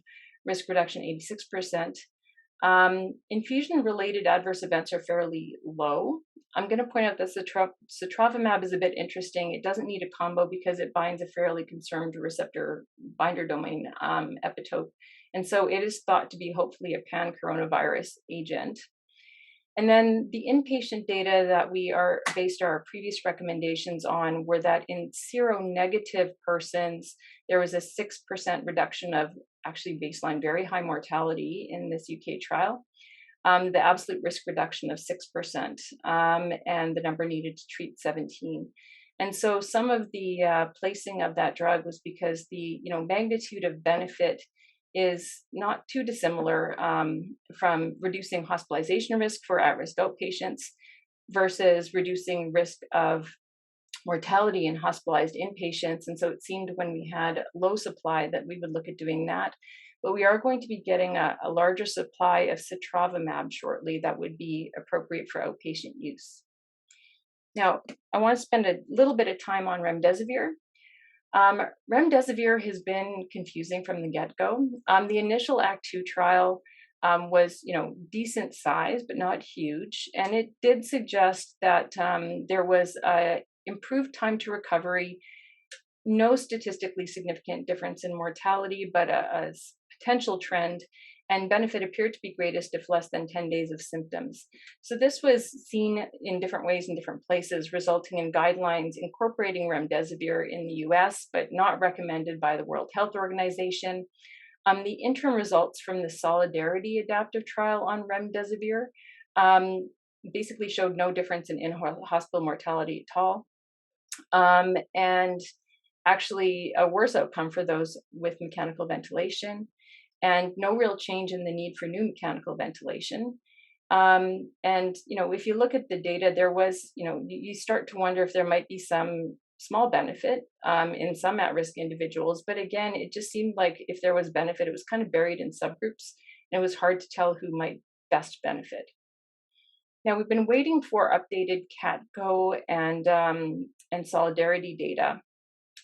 risk reduction 86%. Infusion-related adverse events are fairly low. I'm going to point out that Sotrovimab is a bit interesting. It doesn't need a combo because it binds a fairly conserved receptor binder domain epitope. And so it is thought to be hopefully a pan-coronavirus agent. And then the inpatient data that we are based our previous recommendations on were that in seronegative persons, there was a 6% reduction of actually baseline very high mortality in this UK trial. The absolute risk reduction of 6%, and the number needed to treat 17. And so some of the placing of that drug was because the magnitude of benefit is not too dissimilar from reducing hospitalization risk for at-risk outpatients versus reducing risk of mortality in hospitalized inpatients. And so it seemed when we had low supply that we would look at doing that. But we are going to be getting a larger supply of Sotrovimab shortly that would be appropriate for outpatient use. Now, I want to spend a little bit of time on Remdesivir. Remdesivir has been confusing from the get-go. The initial Act 2 trial was, decent size, but not huge. And it did suggest that there was improved time to recovery, no statistically significant difference in mortality, but a potential trend, and benefit appeared to be greatest if less than 10 days of symptoms. So this was seen in different ways in different places, resulting in guidelines incorporating Remdesivir in the US, but not recommended by the World Health Organization. The interim results from the Solidarity adaptive trial on Remdesivir basically showed no difference in in-hospital mortality at all, and actually a worse outcome for those with mechanical ventilation, and no real change in the need for new mechanical ventilation. And, if you look at the data, there was, you start to wonder if there might be some small benefit in some at-risk individuals. But again, it just seemed like if there was benefit, it was kind of buried in subgroups, and it was hard to tell who might best benefit. Now, we've been waiting for updated CATCO and Solidarity data.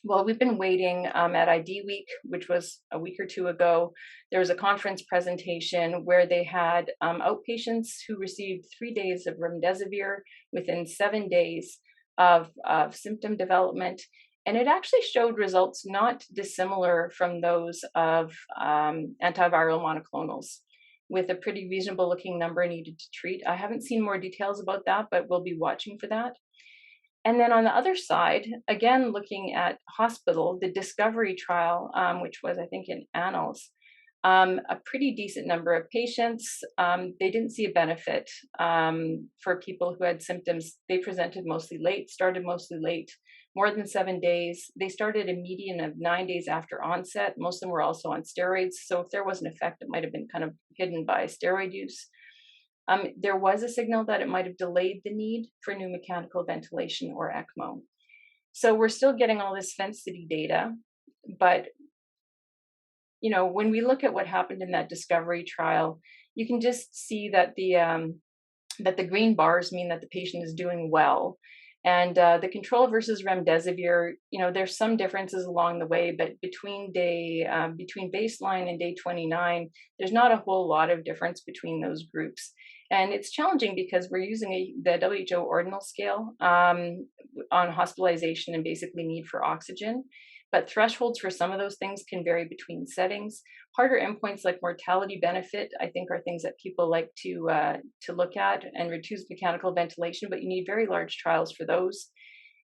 Well, we've been waiting at ID Week, which was a week or two ago. There was a conference presentation where they had outpatients who received 3 days of Remdesivir within 7 days of symptom development. And it actually showed results not dissimilar from those of antiviral monoclonals, with a pretty reasonable looking number needed to treat. I haven't seen more details about that, but we'll be watching for that. And then on the other side, again, looking at hospital, the Discovery trial, which was, I think, in Annals, a pretty decent number of patients. They didn't see a benefit for people who had symptoms. They presented mostly late, started mostly late, more than 7 days. They started a median of 9 days after onset. Most of them were also on steroids. So if there was an effect, it might have been kind of hidden by steroid use. There was a signal that it might have delayed the need for new mechanical ventilation or ECMO. So we're still getting all this Fencity data, but when we look at what happened in that Discovery trial, you can just see that the green bars mean that the patient is doing well, And the control versus remdesivir, there's some differences along the way, but between baseline and day 29, there's not a whole lot of difference between those groups. And it's challenging because we're using the WHO ordinal scale on hospitalization and basically need for oxygen. But thresholds for some of those things can vary between settings. Harder endpoints like mortality benefit, I think, are things that people like to look at, and reduced mechanical ventilation, but you need very large trials for those.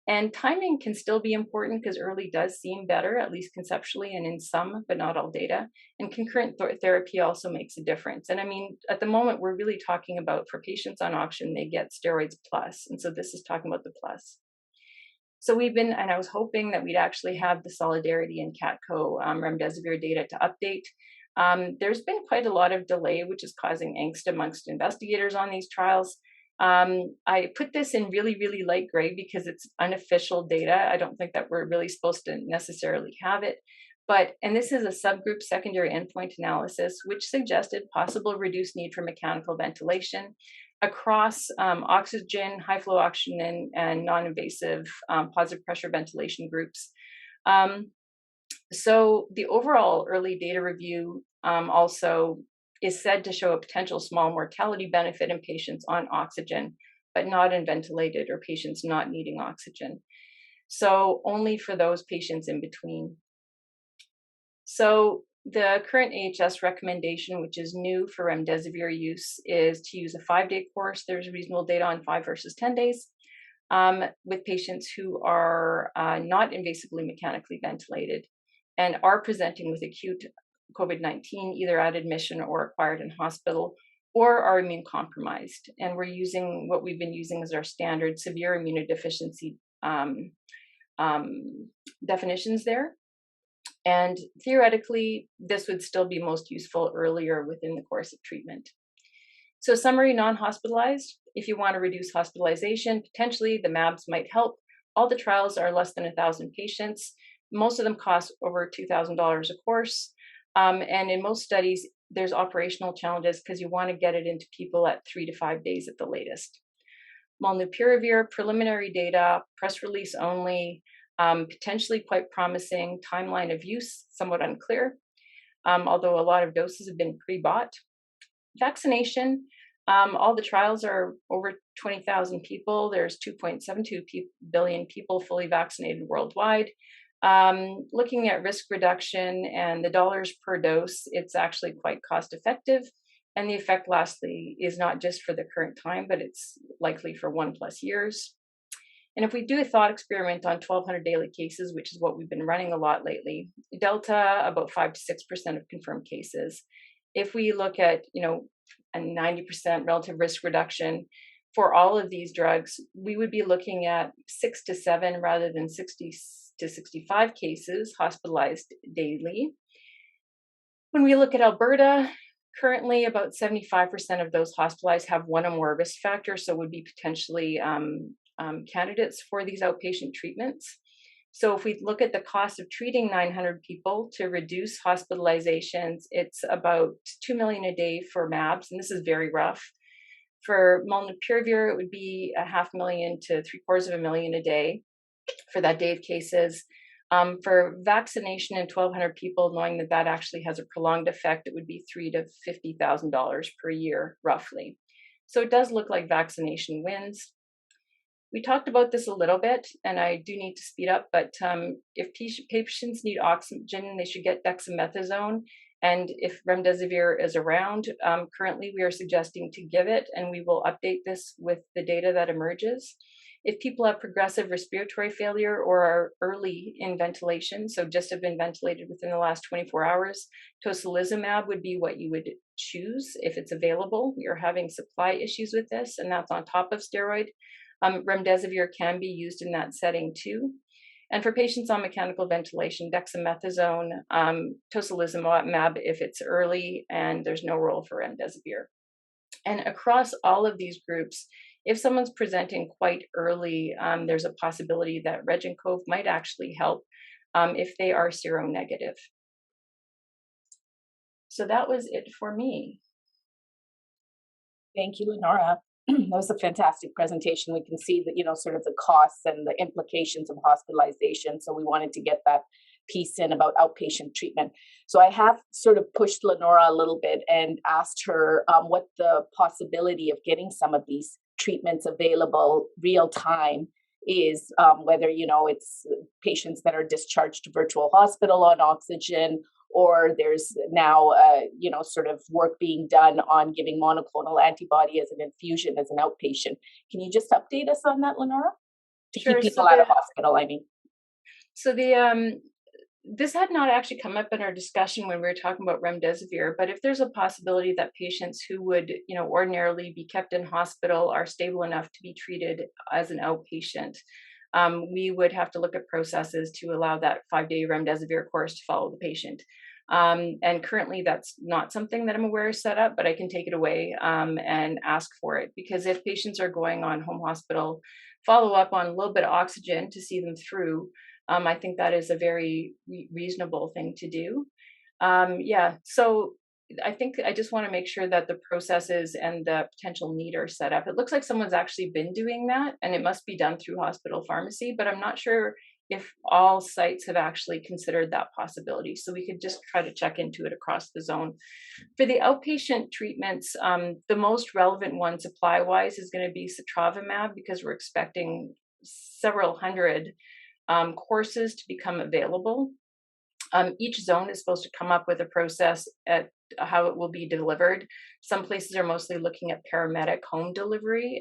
And timing can still be important because early does seem better, at least conceptually and in some, but not all data. And concurrent therapy also makes a difference. And I mean, at the moment, we're really talking about for patients on oxygen, they get steroids plus. And so this is talking about the plus. So and I was hoping that we'd actually have the Solidarity and CATCO Remdesivir data to update. There's been quite a lot of delay, which is causing angst amongst investigators on these trials. I put this in really, really light gray because it's unofficial data. I don't think that we're really supposed to necessarily have it. And this is a subgroup secondary endpoint analysis, which suggested possible reduced need for mechanical ventilation across oxygen, high flow oxygen, and non-invasive positive pressure ventilation groups. So the overall early data review also is said to show a potential small mortality benefit in patients on oxygen, but not in ventilated or patients not needing oxygen. So only for those patients in between. So the current AHS recommendation, which is new for remdesivir use, is to use a 5-day course. There's reasonable data on 5 versus 10 days with patients who are not invasively mechanically ventilated and are presenting with acute COVID-19, either at admission or acquired in hospital, or are immune compromised. And we're using what we've been using as our standard severe immunodeficiency definitions there. And theoretically, this would still be most useful earlier within the course of treatment. So summary, non-hospitalized. If you want to reduce hospitalization, potentially the MABs might help. All the trials are less than 1,000 patients. Most of them cost over $2,000 a course. And in most studies, there's operational challenges because you want to get it into people at 3 to 5 days at the latest. Molnupiravir, preliminary data, press release only, potentially quite promising. Timeline of use, somewhat unclear, although a lot of doses have been pre-bought. Vaccination, all the trials are over 20,000 people. There's 2.72 billion people fully vaccinated worldwide. Looking at risk reduction and the dollars per dose, it's actually quite cost effective. And the effect, lastly, is not just for the current time, but it's likely for 1+ years. And if we do a thought experiment on 1,200 daily cases, which is what we've been running a lot lately, Delta, about 5 to 6% of confirmed cases. If we look at, a 90% relative risk reduction for all of these drugs, we would be looking at 6 to 7 rather than 60 to 65 cases hospitalized daily. When we look at Alberta, currently about 75% of those hospitalized have one or more risk factors, so would be potentially candidates for these outpatient treatments. So if we look at the cost of treating 900 people to reduce hospitalizations, it's about $2 million a day for MABs, and this is very rough. For Molnupiravir, it would be $500,000 to $750,000 a day for that day of cases. For vaccination in 1,200 people, knowing that that actually has a prolonged effect, it would be $3,000 to $50,000 per year, roughly. So it does look like vaccination wins. We talked about this a little bit, and I do need to speed up, but if patients need oxygen, they should get dexamethasone. And if remdesivir is around, currently we are suggesting to give it, and we will update this with the data that emerges. If people have progressive respiratory failure or are early in ventilation, so just have been ventilated within the last 24 hours, tocilizumab would be what you would choose if it's available. We are having supply issues with this, and that's on top of steroid. Remdesivir can be used in that setting too. And for patients on mechanical ventilation, dexamethasone, tocilizumab if it's early, and there's no role for remdesivir. And across all of these groups, if someone's presenting quite early, there's a possibility that Reg-and-Cove might actually help if they are seronegative. So that was it for me. Thank you, Lynora. That was a fantastic presentation. We can see that, sort of the costs and the implications of hospitalization. So we wanted to get that piece in about outpatient treatment. So I have sort of pushed Lynora a little bit and asked her what the possibility of getting some of these treatments available real time is, whether, it's patients that are discharged to virtual hospital on oxygen, or there's now, sort of work being done on giving monoclonal antibody as an infusion as an outpatient. Can you just update us on that, Lynora? To Sure. keep people out of hospital, I mean. So this had not actually come up in our discussion when we were talking about remdesivir, but if there's a possibility that patients who would, ordinarily be kept in hospital are stable enough to be treated as an outpatient, we would have to look at processes to allow that 5-day remdesivir course to follow the patient. And currently that's not something that I'm aware is set up, but I can take it away and ask for it, because if patients are going on home hospital follow up on a little bit of oxygen to see them through, I think that is a very reasonable thing to do. So I think I just want to make sure that the processes and the potential need are set up. It looks like someone's actually been doing that, and it must be done through hospital pharmacy, but I'm not sure if all sites have actually considered that possibility. So we could just try to check into it across the zone. For the outpatient treatments, the most relevant one supply-wise is going to be sotrovimab, because we're expecting several hundred courses to become available. Each zone is supposed to come up with a process at how it will be delivered. Some places are mostly looking at paramedic home delivery.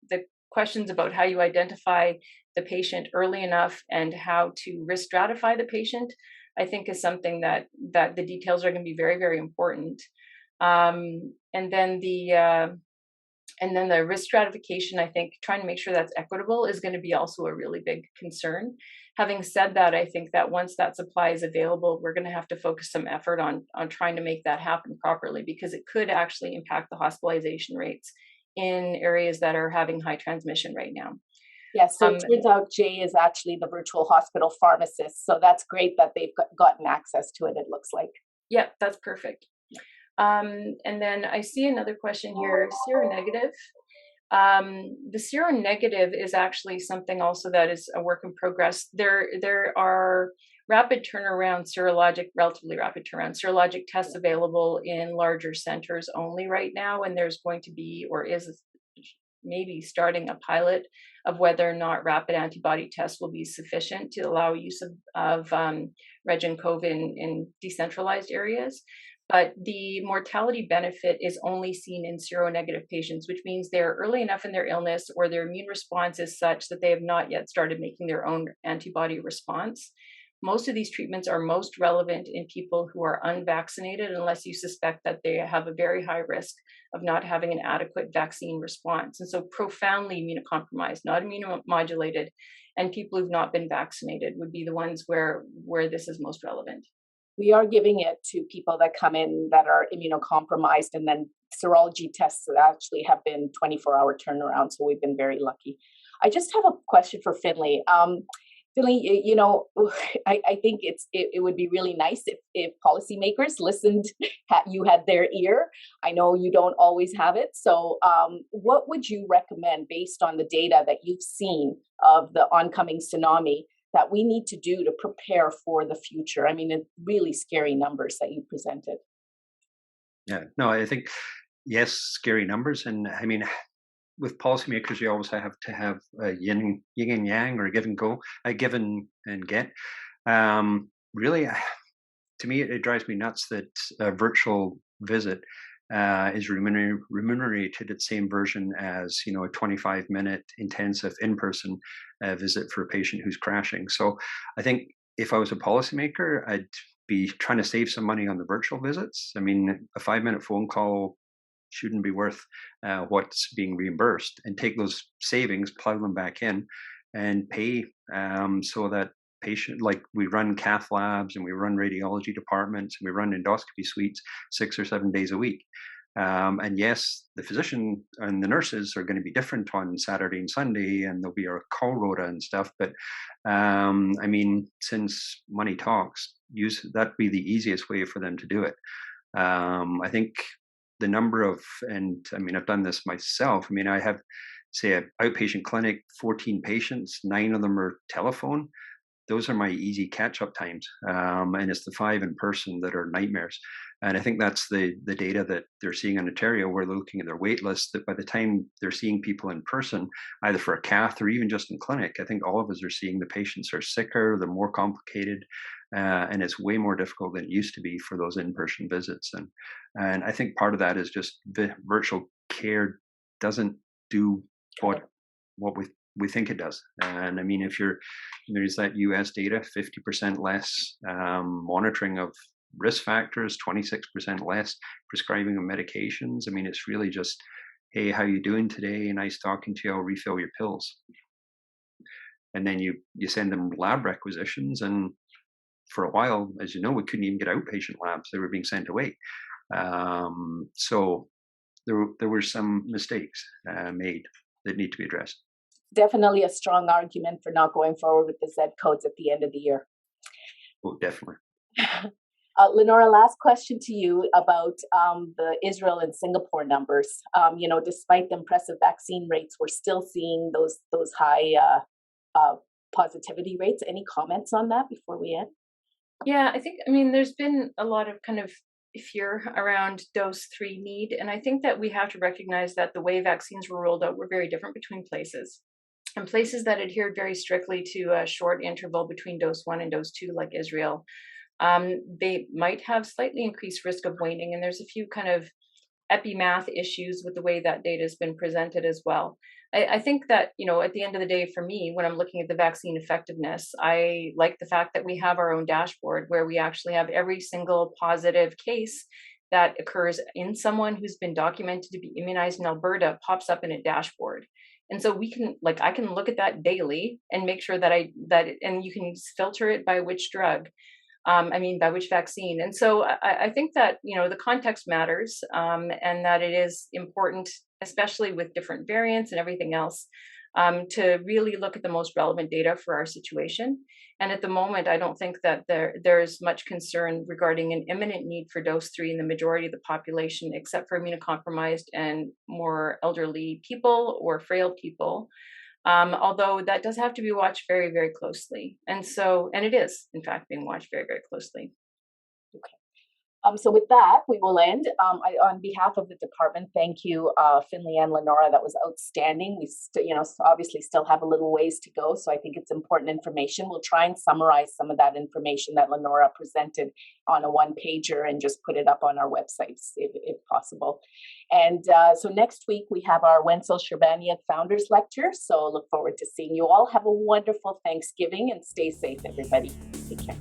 The questions about how you identify the patient early enough and how to risk stratify the patient, I think, is something that the details are going to be very, very important. And then the risk stratification, I think, trying to make sure that's equitable is going to be also a really big concern. Having said that, I think that once that supply is available, we're going to have to focus some effort on trying to make that happen properly, because it could actually impact the hospitalization rates in areas that are having high transmission right now. Yes, so it turns out Jay is actually the virtual hospital pharmacist. So that's great that they've gotten access to it, it looks like. Yeah, that's perfect. And then I see another question here, seronegative. The seronegative is actually something also that is a work in progress. There are relatively rapid turnaround serologic tests available in larger centers only right now, and there's going to be, or is maybe starting a pilot of whether or not rapid antibody tests will be sufficient to allow use of Reg-and-Cov in decentralized areas. But the mortality benefit is only seen in seronegative patients, which means they're early enough in their illness or their immune response is such that they have not yet started making their own antibody response. Most of these treatments are most relevant in people who are unvaccinated, unless you suspect that they have a very high risk of not having an adequate vaccine response. And so profoundly immunocompromised, not immunomodulated, and people who've not been vaccinated would be the ones where this is most relevant. We are giving it to people that come in that are immunocompromised, and then serology tests that actually have been 24-hour turnaround. So we've been very lucky. I just have a question for Finlay. Finlay, I think it would be really nice if policymakers listened, you had their ear. I know you don't always have it. So what would you recommend based on the data that you've seen of the oncoming tsunami that we need to do to prepare for the future? I mean, it's really scary numbers that you presented. Yeah, no, I think, yes, scary numbers. And I mean, with policymakers, you always have to have yin and yang, or give and go, give and get. Really, to me, it drives me nuts that a virtual visit is remunerated at the same version as a 25-minute intensive in-person visit for a patient who's crashing. So I think if I was a policymaker, I'd be trying to save some money on the virtual visits. I mean, a 5-minute phone call shouldn't be worth what's being reimbursed, and take those savings, plow them back in, and pay so that patient, like we run cath labs and we run radiology departments and we run endoscopy suites 6 or 7 days a week. And yes, the physician and the nurses are going to be different on Saturday and Sunday, and there'll be a call rota and stuff. But I mean, since money talks, that'd be the easiest way for them to do it. I think the number of, and I mean, I've done this myself. I mean, I have, say, an outpatient clinic, 14 patients, 9 of them are telephone. Those are my easy catch-up times, and it's the 5 in person that are nightmares. And I think that's the data that they're seeing in Ontario, where they're looking at their wait list, that by the time they're seeing people in person, either for a cath or even just in clinic, I think all of us are seeing the patients are sicker, they're more complicated, and it's way more difficult than it used to be for those in-person visits. And I think part of that is just the virtual care doesn't do what we think it does. And I mean, if there's that US data, 50% less monitoring of risk factors, 26% less prescribing of medications. I mean, it's really just, hey, how you doing today? Nice talking to you. I'll refill your pills. And then you send them lab requisitions. And for a while, as you know, we couldn't even get outpatient labs. They were being sent away. So there were some mistakes made that need to be addressed. Definitely a strong argument for not going forward with the Z codes at the end of the year. Oh, definitely. Lynora, last question to you about the Israel and Singapore numbers. Despite the impressive vaccine rates, we're still seeing those high positivity rates. Any comments on that before we end? Yeah, I mean, there's been a lot of kind of fear around dose 3 need. And I think that we have to recognize that the way vaccines were rolled out were very different between places. And places that adhered very strictly to a short interval between dose 1 and dose 2, like Israel, they might have slightly increased risk of waning. And there's a few kind of epi-math issues with the way that data has been presented as well. I think that, at the end of the day, for me, when I'm looking at the vaccine effectiveness, I like the fact that we have our own dashboard where we actually have every single positive case that occurs in someone who's been documented to be immunized in Alberta pops up in a dashboard. And so I can look at that daily and make sure and you can filter it by which drug. By which vaccine. And so I think that, the context matters, and that it is important, especially with different variants and everything else, to really look at the most relevant data for our situation. And at the moment, I don't think that there's much concern regarding an imminent need for dose 3 in the majority of the population, except for immunocompromised and more elderly people or frail people. Although that does have to be watched very, very closely. And it is, in fact, being watched very, very closely. Okay. So with that, we will end. On behalf of the department, thank you, Finlay and Lynora. That was outstanding. We obviously still have a little ways to go. So I think it's important information. We'll try and summarize some of that information that Lynora presented on a one-pager and just put it up on our websites if possible. And so next week we have our Wenzel Sherbaniak Founders Lecture. So look forward to seeing you all. Have a wonderful Thanksgiving and stay safe, everybody. Take care.